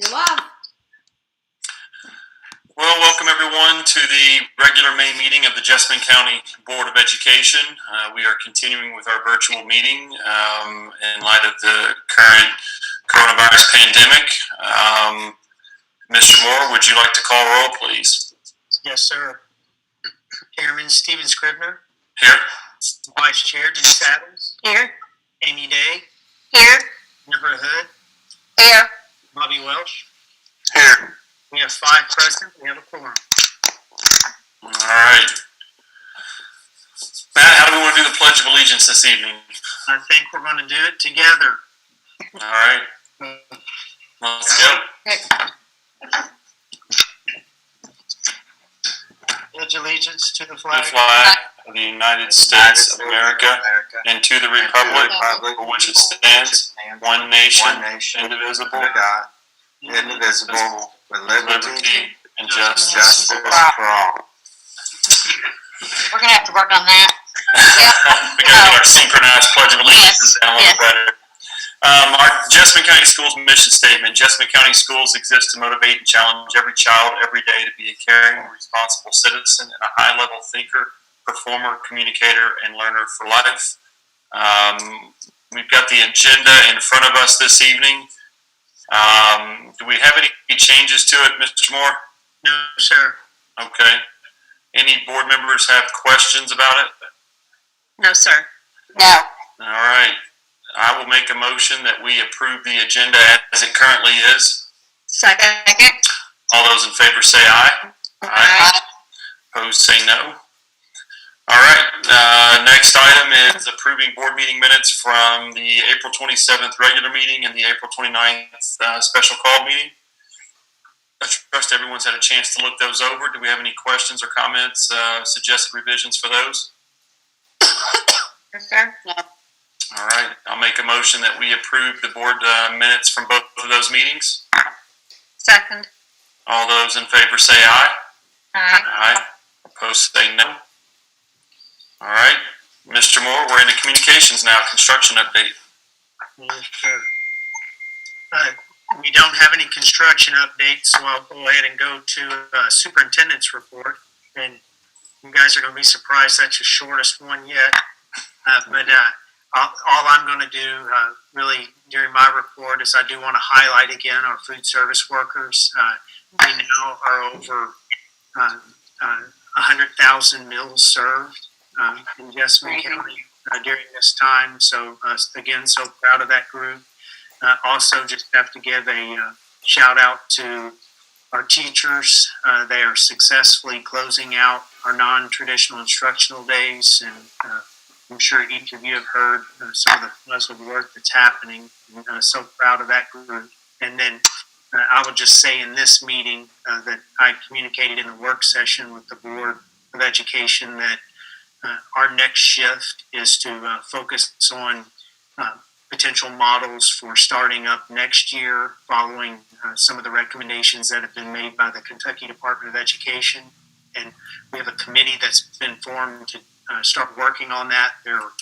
You're live. Well, welcome everyone to the regular May meeting of the Jessamine County Board of Education. We are continuing with our virtual meeting in light of the current coronavirus pandemic. Mr. Moore, would you like to call roll, please? Yes, sir. Chairman Stephen Scribner. Here. Vice Chair Denise Adams. Here. Amy Day. Here. Deborah Hood. Here. Bobby Welsh. Here. We have 5 present. We have a quorum. All right. Matt, how do we want to do the Pledge of Allegiance this evening? I think we're going to do it together. All right. Let's go. Pledge allegiance to the The flag. flag of the United States of America and to the republic for which it stands, one nation, indivisible, indivisible, with liberty and justice justice for all. We're gonna have to work on that. We gotta get our synchronized Pledge of Allegiance down a little better. Our Jessamine County Schools mission statement: Jessamine County Schools exist to motivate and challenge every child every day to be a caring, responsible citizen and a high-level thinker, performer, communicator, and learner for life. We've got the agenda in front of us this evening. Do we have any changes to it, Mr. Moore? No, sir. Okay. Any board members have questions about it? No, sir. No. All right. I will make a motion that we approve the agenda as it currently is. Second. All those in favor say aye. Aye. Opposed say no. All right. Next item is approving board meeting minutes from the April 27th regular meeting and the April 29th special call meeting. I trust everyone's had a chance to look those over. Do we have any questions or comments, suggested revisions for those? Yes, sir. No. All right. I'll make a motion that we approve the board minutes from both of those meetings. Second. All those in favor say aye. Aye. Aye. Opposed say no. All right. Mr. Moore, we're into communications now. Construction update. Yes, sir. We don't have any construction updates, so I'll go ahead and go to superintendent's report. And you guys are going to be surprised that's the shortest one yet. But all I'm going to do really during my report is I do want to highlight again our food service workers. We now are over 100,000 meals served in Jessamine County during this time. So again, so proud of that group. Also, just have to give a shout out to our teachers. They are successfully closing out our non-traditional instructional days, and I'm sure each of you have heard some of the positive work that's happening. So proud of that group. And then I would just say in this meeting that I communicated in the work session with the Board of Education that our next shift is to focus on potential models for starting up next year following some of the recommendations that have been made by the Kentucky Department of Education. And we have a committee that's been formed to start working on that. There are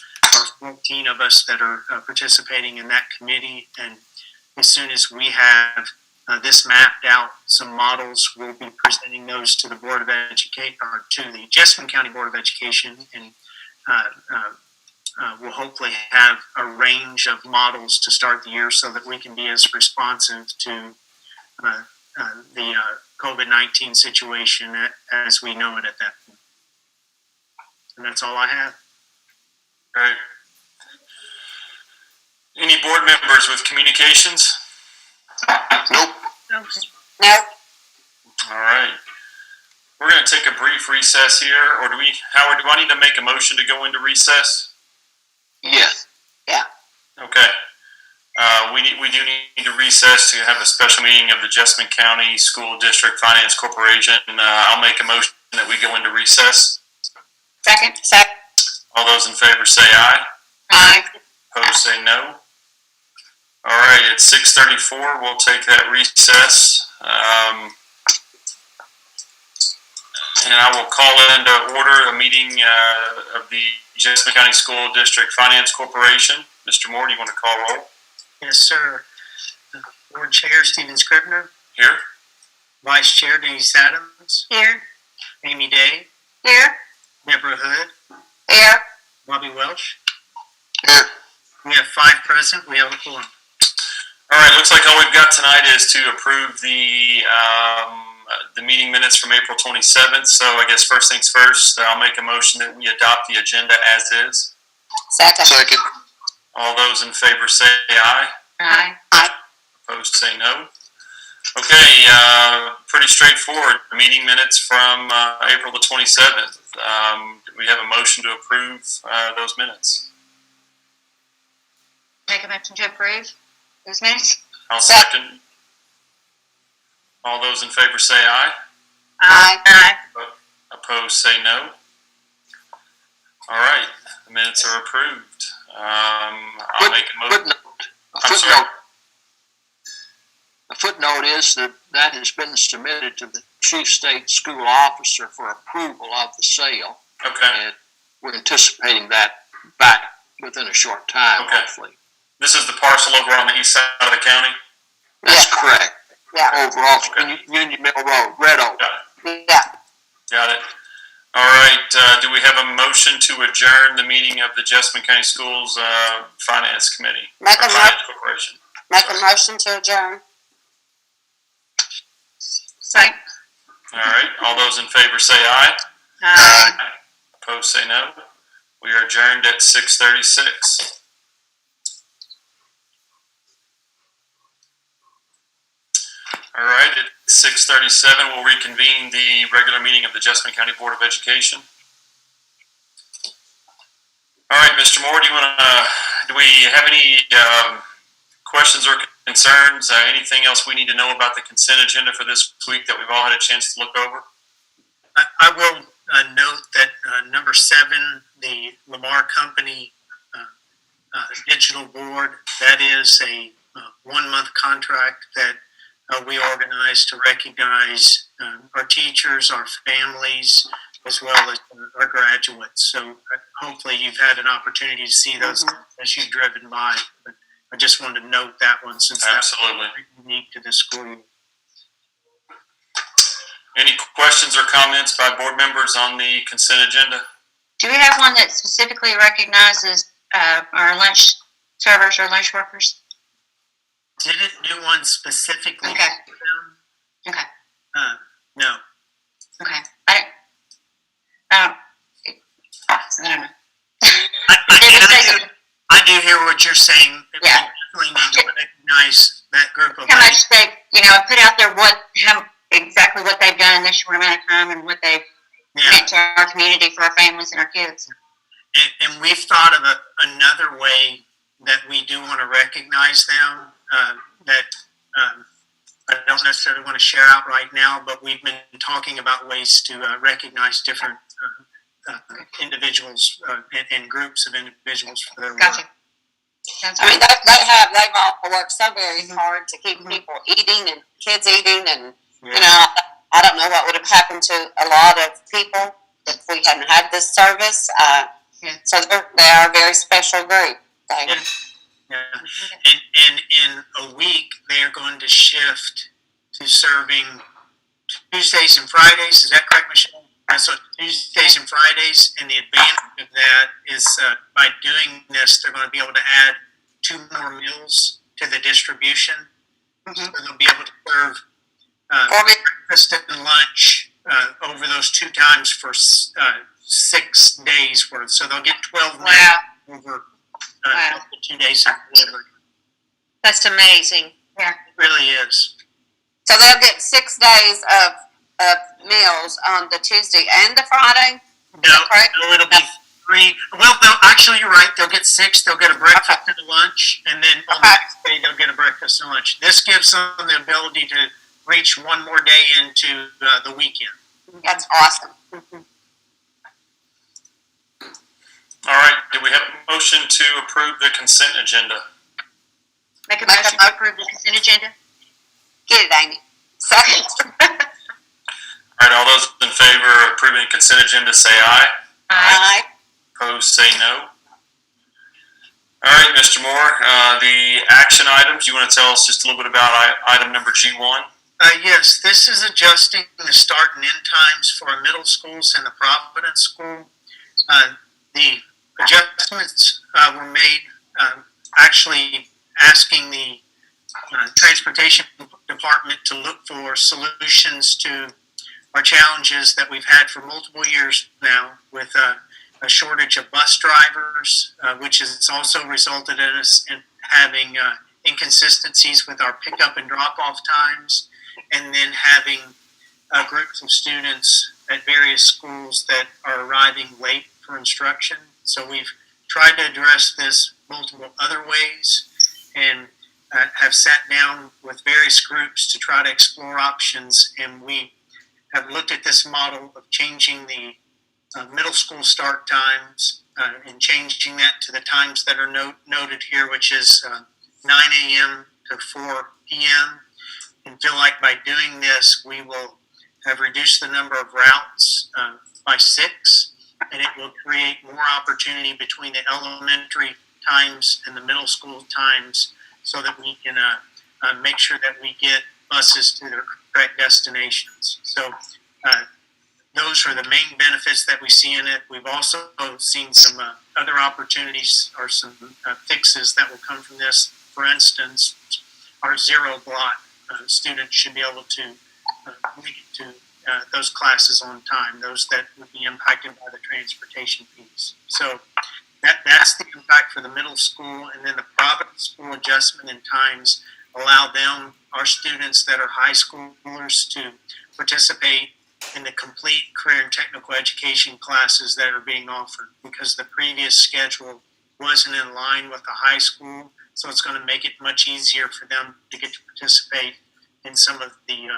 14 of us that are participating in that committee. And as soon as we have this mapped out, some models, we'll be presenting those to the Board of Education, or to the Jessamine County Board of Education, and we'll hopefully have a range of models to start the year so that we can be as responsive to the COVID-19 situation as we know it at that point. And that's all I have. All right. Any board members with communications? Nope. Nope. All right. We're going to take a brief recess here, or Howard, do I need to make a motion to go into recess? Yes. Yeah. Okay. We do need to recess to have a special meeting of the Jessamine County School District Finance Corporation. I'll make a motion that we go into recess. Second. All those in favor say aye. Aye. Opposed say no. All right, it's 6:34. We'll take that recess. And I will call into order a meeting of the Jessamine County School District Finance Corporation. Mr. Moore, do you want to call roll? Yes, sir. Board Chair Stephen Scribner, Here? Vice Chair Denise Adams, Here. Amy Day, Here. Deborah Hood, Here. Bobby Welsh. Here. We have 5 present. We have a quorum. All right, looks like all we've got tonight is to approve the meeting minutes from April 27th. So I guess first things first, I'll make a motion that we adopt the agenda as is. Second. Second. All those in favor say aye. Aye. Opposed say no. Okay, pretty straightforward. Meeting minutes from April the 27th. We have a motion to approve those minutes. Make a motion to approve those minutes? I'll second. All those in favor say aye. Aye. Opposed say no. All right, the minutes are approved. I'll make a motion. A footnote is that has been submitted to the chief state school officer for approval of the sale. Okay, And we're anticipating that back within a short time, Okay. hopefully. this is the parcel over on the east side of the county. That's correct. Yeah. Over off Union Mill Road, Red Oak. Got it. Yeah. Got it. All right, do we have a motion to adjourn the meeting of the Jessamine County Schools Finance Committee? Make a Finance Corporation. motion to adjourn. Second. All right, all those in favor say aye. Aye. Opposed say no. We are adjourned at 6:36. All right, at 6:37, we'll reconvene the regular meeting of the Jessamine County Board of Education. All right, Mr. Moore, do we have any questions or concerns? Anything else we need to know about the consent agenda for this week that we've all had a chance to look over? I will note that number 7, the Lamar Company digital board, that is a 1-month contract that we organized to recognize our teachers, our families, as well as our graduates. So hopefully you've had an opportunity to see those as you've driven by. But I just wanted to note that one since Absolutely. that's unique to this school year. Any questions or comments by board members on the consent agenda? Do we have one that specifically recognizes our lunch servers or lunch workers? Didn't do one specifically Okay. for them. Okay. No. Okay. I don't know. I do hear what you're saying. Yeah. We definitely need to recognize that group of How much they, put out there exactly what they've done in this short amount of time and what they've meant to our community, for our families and our kids. And we've thought of another way that we do want to recognize them that I don't necessarily want to share out right now, but we've been talking about ways to recognize different individuals and groups of individuals for their work. Gotcha. Sounds I mean, good. they've all worked so very hard to keep people eating and kids eating, and I don't know what would have happened to a lot of people if we hadn't had this service. So they are a very special group. Yeah. And in a week, they are going to shift to serving Tuesdays and Fridays. Is that correct, Michelle? So Tuesdays and Fridays, and the advantage of that is by doing this, they're going to be able to add 2 more meals to the distribution. So they'll be able to serve breakfast and lunch over those 2 times for 6 days worth. So they'll get 12 meals over 2 days of delivery. That's amazing. Yeah. It really is. So they'll get 6 days of meals on the Tuesday and the Friday. No, it'll be 3. Well, no, actually, you're right. They'll get 6. They'll get a breakfast and a lunch, and then on the next day they'll get a breakfast and lunch. This gives them the ability to reach 1 more day into the weekend. That's awesome. All right, do we have a motion to approve the consent agenda? Make a motion to approve the consent agenda? Get it, Amy. Second. All right, all those in favor of approving the consent agenda say aye. Aye. Opposed say no. All All right, Mr. Moore, the action items, you want to tell us just a little bit about item number G1? Yes, this is adjusting the start and end times for our middle schools and the Providence School. The adjustments were made actually asking the Transportation Department to look for solutions to our challenges that we've had for multiple years now with a shortage of bus drivers, which has also resulted in us in having inconsistencies with our pickup and drop-off times, and then having groups of students at various schools that are arriving late for instruction. So we've tried to address this multiple other ways and have sat down with various groups to try to explore options, and we have looked at this model of changing the middle school start times and changing that to the times that are noted here, which is 9 a.m. to 4 p.m. and feel like by doing this, we will have reduced the number of routes by 6, and it will create more opportunity between the elementary times and the middle school times so that we can make sure that we get buses to their correct destinations. So those are the main benefits that we see in it. We've also seen some other opportunities or some fixes that will come from this. For instance, our zero block students should be able to make it to those classes on time, those that would be impacted by the transportation piece. So that's the impact for the middle school, and then the Providence School adjustment in times allow them, our students that are high schoolers, to participate in the complete career and technical education classes that are being offered, because the previous schedule wasn't in line with the high school. So it's going to make it much easier for them to get to participate in some of the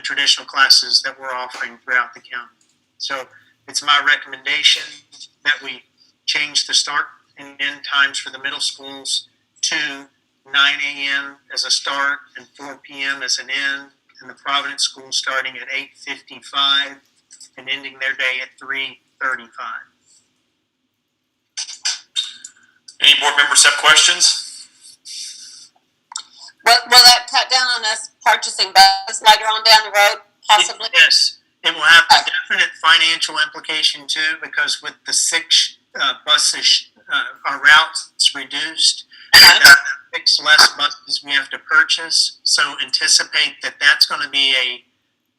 traditional classes that we're offering throughout the county. So it's my recommendation that we change the start and end times for the middle schools to 9 a.m. as a start and 4 p.m. as an end, and the Providence School starting at 8:55 and ending their day at 3:35. Any board members have questions? Will that cut down on us purchasing buses later on down the road, possibly? Yes, it will have a definite financial implication too, because with the 6 buses, our routes reduced, that 6 less buses we have to purchase. So anticipate that that's going to be a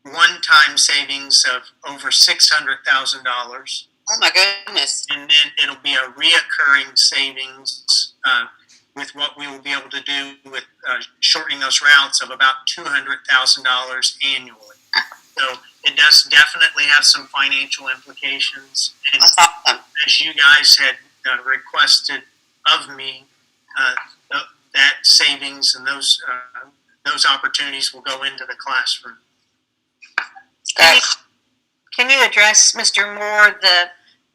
one-time savings of over $600,000. Oh my goodness. And then it'll be a reoccurring savings with what we will be able to do with shortening those routes of about $200,000 annually. So it does definitely have some financial implications. And That's awesome. as you guys had requested of me, that savings and those opportunities will go into the classroom. Great. Can you address, Mr. Moore,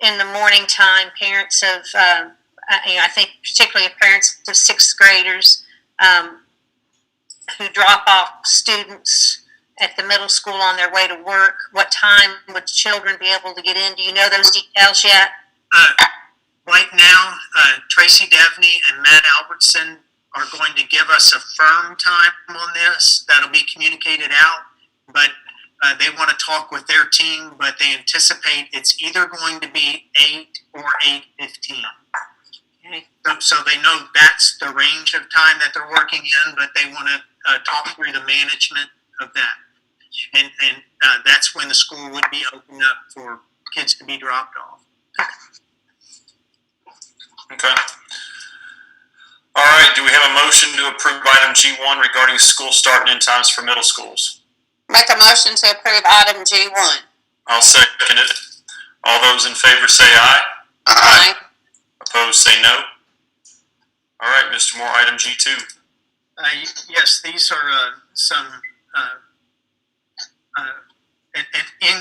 in the morning time, parents of, I think particularly parents of 6th graders who drop off students at the middle school on their way to work? What time would children be able to get in? Do you know those details yet? Right now, Tracy Devney and Matt Albertson are going to give us a firm time on this that'll be communicated out, but they want to talk with their team, but they anticipate it's either going to be 8 or 8:15. Okay. So they know that's the range of time that they're working in, but they want to talk through the management of that. And that's when the school would be opened up for kids to be dropped off. Okay. All right, do we have a motion to approve item G1 regarding school start and end times for middle schools? Make a motion to approve item G1. I'll second it. All those in favor say aye. Aye. Opposed say no. All right, Mr. Moore, item G2. Yes, these are some an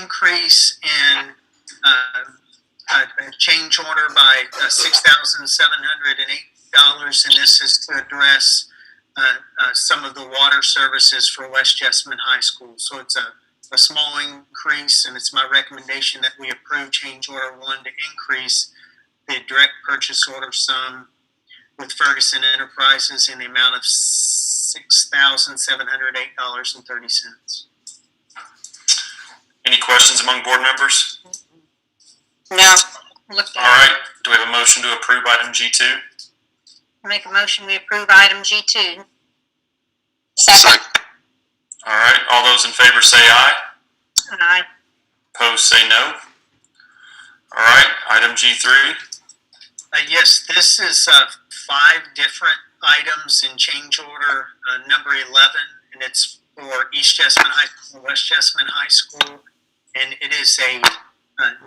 increase in a change order by $6,708, and this is to address some of the water services for West Jessamine High School. So it's a small increase, and it's my recommendation that we approve change order 1 to increase the direct purchase order sum with Ferguson Enterprises in the amount of $6,708.30. Any questions among board members? No. Looked All at. right, do we have a motion to approve item G2? Make a motion, we approve item G2. Second. All right, all those in favor say aye. Aye. Opposed say no. All right, item G3. Yes, this is 5 different items in change order number 11, and it's for East Jessamine High School and West Jessamine High School, and it is a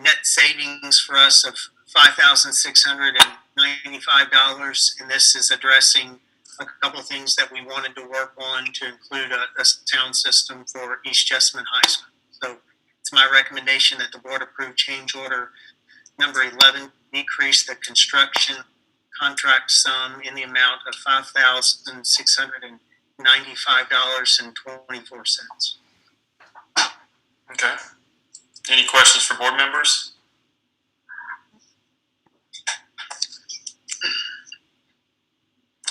net savings for us of $5,695, and this is addressing a couple of things that we wanted to work on to include a sound system for East Jessamine High School. So it's my recommendation that the board approve change order number 11, decrease the construction contract sum in the amount of $5,695.24. Okay. Any questions for board members?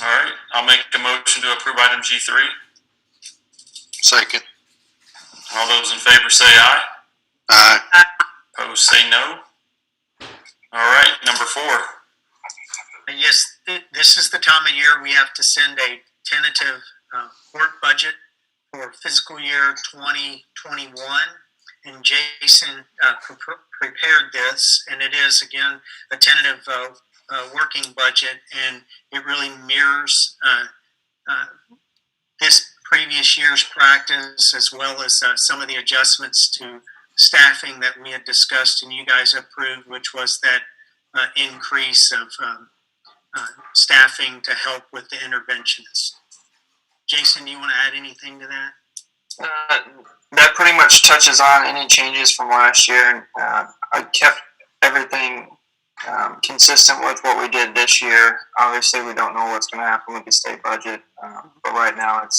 All right, I'll make a motion to approve item G3. Second. All those in favor say aye. Aye. Opposed say no. All right, number 4. Yes, this is the time of year we have to send a tentative work budget for fiscal year 2021. And Jason prepared this, and it is, again, a tentative working budget, and it really mirrors this previous year's practice, as well as some of the adjustments to staffing that we had discussed and you guys approved, which was that increase of staffing to help with the interventionists. Jason, do you want to add anything to that? That pretty much touches on any changes from last year, and I kept everything consistent with what we did this year. Obviously, we don't know what's going to happen with the state budget, but right now it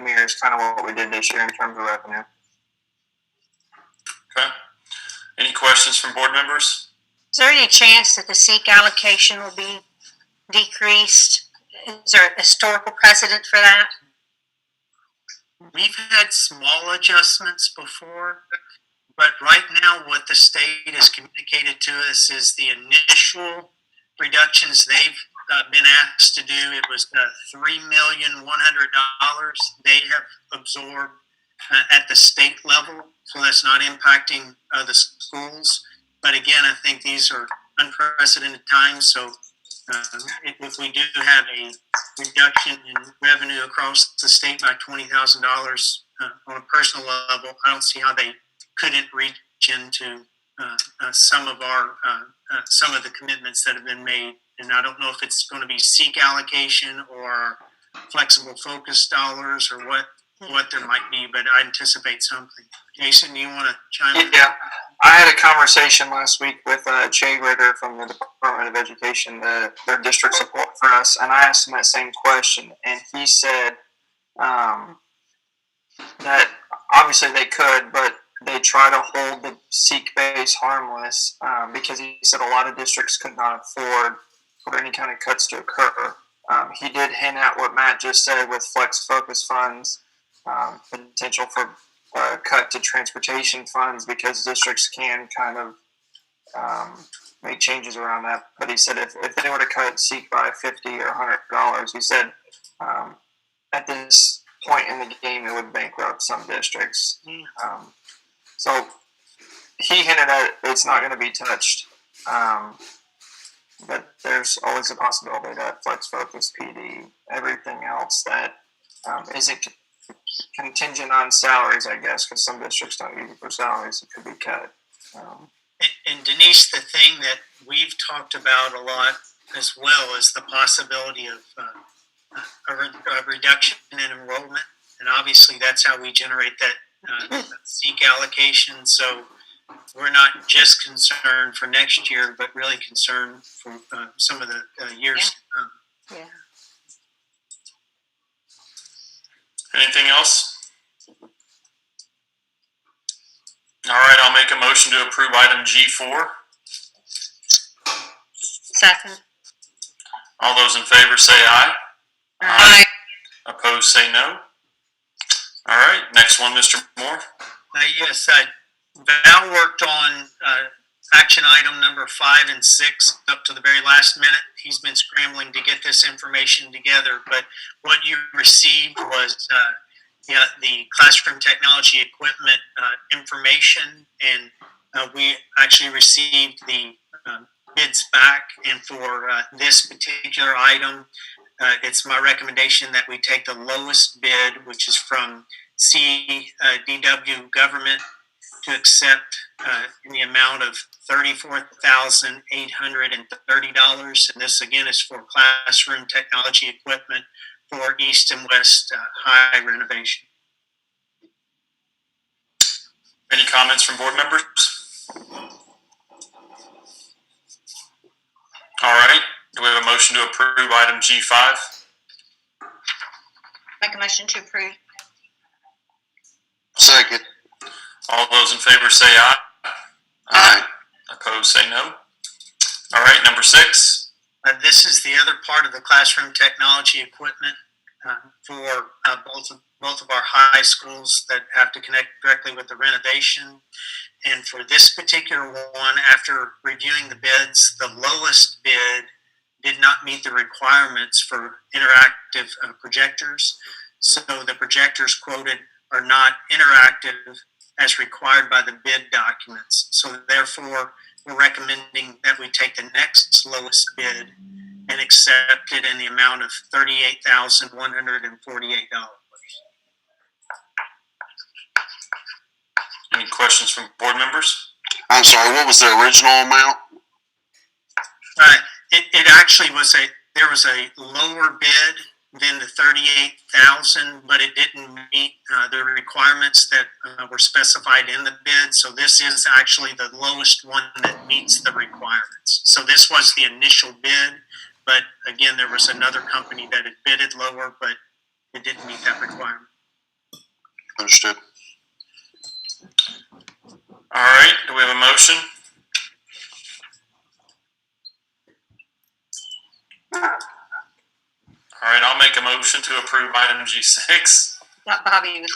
mirrors kind of what we did this year in terms of revenue. Okay. Any questions from board members? Is there any chance that the SEEK allocation will be decreased? Is there a historical precedent for that? We've had small adjustments before, but right now what the state has communicated to us is the initial reductions they've been asked to do. It was $3,100,000 they have absorbed at the state level, so that's not impacting the schools. But again, I think these are unprecedented times, so if we do have a reduction in revenue across the state by $20,000 on a personal level, I don't see how they couldn't reach into some of the commitments that have been made. And I don't know if it's going to be SEEK allocation or flexible focus dollars or what there might be, but I anticipate something. Jason, do you want to chime in? Yeah, I had a conversation last week with Jay Ritter from the Department of Education, their district support for us, and I asked him that same question, and he said that obviously they could, but they try to hold the SEEK base harmless because he said a lot of districts could not afford for any kind of cuts to occur. He did hint at what Matt just said with flex focus funds, potential for cut to transportation funds because districts can kind of make changes around that. But he said if they were to cut SEEK by $50 or $100, he said at this point in the game it would bankrupt some districts. So he hinted at it's not going to be touched, but there's always a possibility that flex focus, PD, everything else that isn't contingent on salaries, I guess, because some districts don't use it for salaries, it could be cut. And Denise, the thing that we've talked about a lot as well is the possibility of a reduction in enrollment, and obviously that's how we generate that SEEK allocation. So we're not just concerned for next year, but really concerned for some of the years to come. Yeah. Anything else? All right, I'll make a motion to approve item G4. Second. All those in favor say aye. Aye. Opposed say no. All right, next one, Mr. Moore. Yes, Val worked on action item number 5 and 6 up to the very last minute. He's been scrambling to get this information together, but what you received was the classroom technology equipment information, and we actually received the bids back. And for this particular item, it's my recommendation that we take the lowest bid, which is from CDW Government, to accept in the amount of $34,830. And this again is for classroom technology equipment for East and West High renovation. Any comments from board members? All right, do we have a motion to approve item G5? Make a motion to approve. Second. All those in favor say aye. Aye. Opposed say no. All right, number 6. This is the other part of the classroom technology equipment for both of our high schools that have to connect directly with the renovation. And for this particular one, after reviewing the bids, the lowest bid did not meet the requirements for interactive projectors. So the projectors quoted are not interactive as required by the bid documents. So therefore, we're recommending that we take the next lowest bid and accept it in the amount of $38,148. Any questions from board members? I'm sorry, what was the original amount? It actually was there was a lower bid than the 38,000, but it didn't meet the requirements that were specified in the bid. So this is actually the lowest one that meets the requirements. So this was the initial bid, but again, there was another company that had bidded lower, but it didn't meet that requirement. Understood. All right, do we have a motion? All right, I'll make a motion to approve item G6. Bobby was.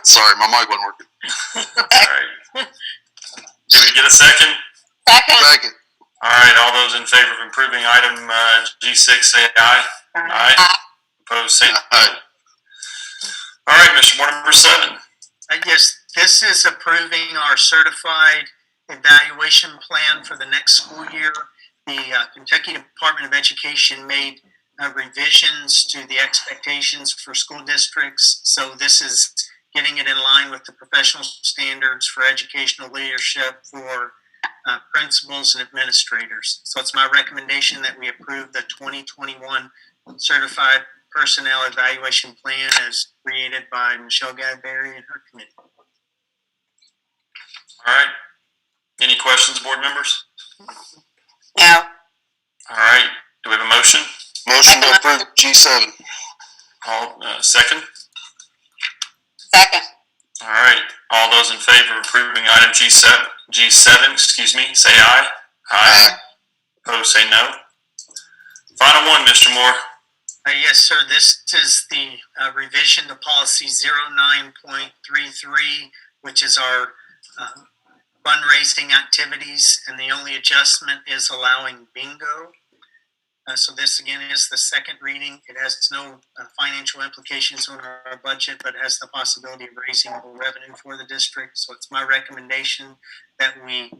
Sorry, my mic wasn't working. All right. Did we get a second? Second. Second. All right, all those in favor of approving item G6 say aye. Aye. Opposed say no. Aye. All right, Mr. Moore, number 7. Yes, this is approving our certified evaluation plan for the next school year. The Kentucky Department of Education made revisions to the expectations for school districts. So this is getting it in line with the professional standards for educational leadership for principals and administrators. So it's my recommendation that we approve the 2021 Certified Personnel Evaluation Plan as created by Michelle Gadberry and her committee. All right. Any questions, board members? No. All right. Do we have a motion? Motion to approve G7. All second. Second. All right. All those in favor of approving item G7, say aye. Aye. Opposed, say no. Final one, Mr. Moore. Yes, sir. This is the revision to policy 09.33, which is our fundraising activities, and the only adjustment is allowing bingo. So this again is the second reading. It has no financial implications on our budget, but has the possibility of raising more revenue for the district. So it's my recommendation that we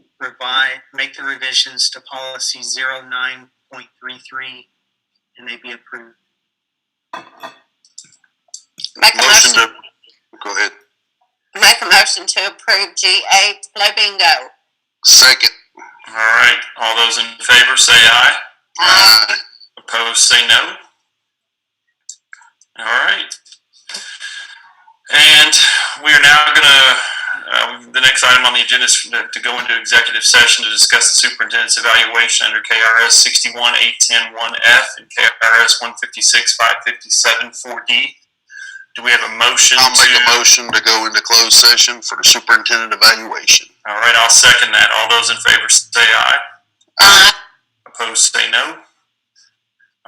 make the revisions to policy 09.33, and they be approved. Make a Motion motion. go ahead. Make a motion to approve G8, play bingo. Second. All right. All those in favor say aye. Aye. Opposed, say no. All right. And we are now going to, the next item on the agenda is to go into executive session to discuss the superintendent's evaluation under KRS 61.810.1F and KRS 156.557 4D. Do we have a motion? I'll make a motion to go into closed session for the superintendent evaluation. All right, I'll second that. All those in favor say aye. Aye. Opposed, say no.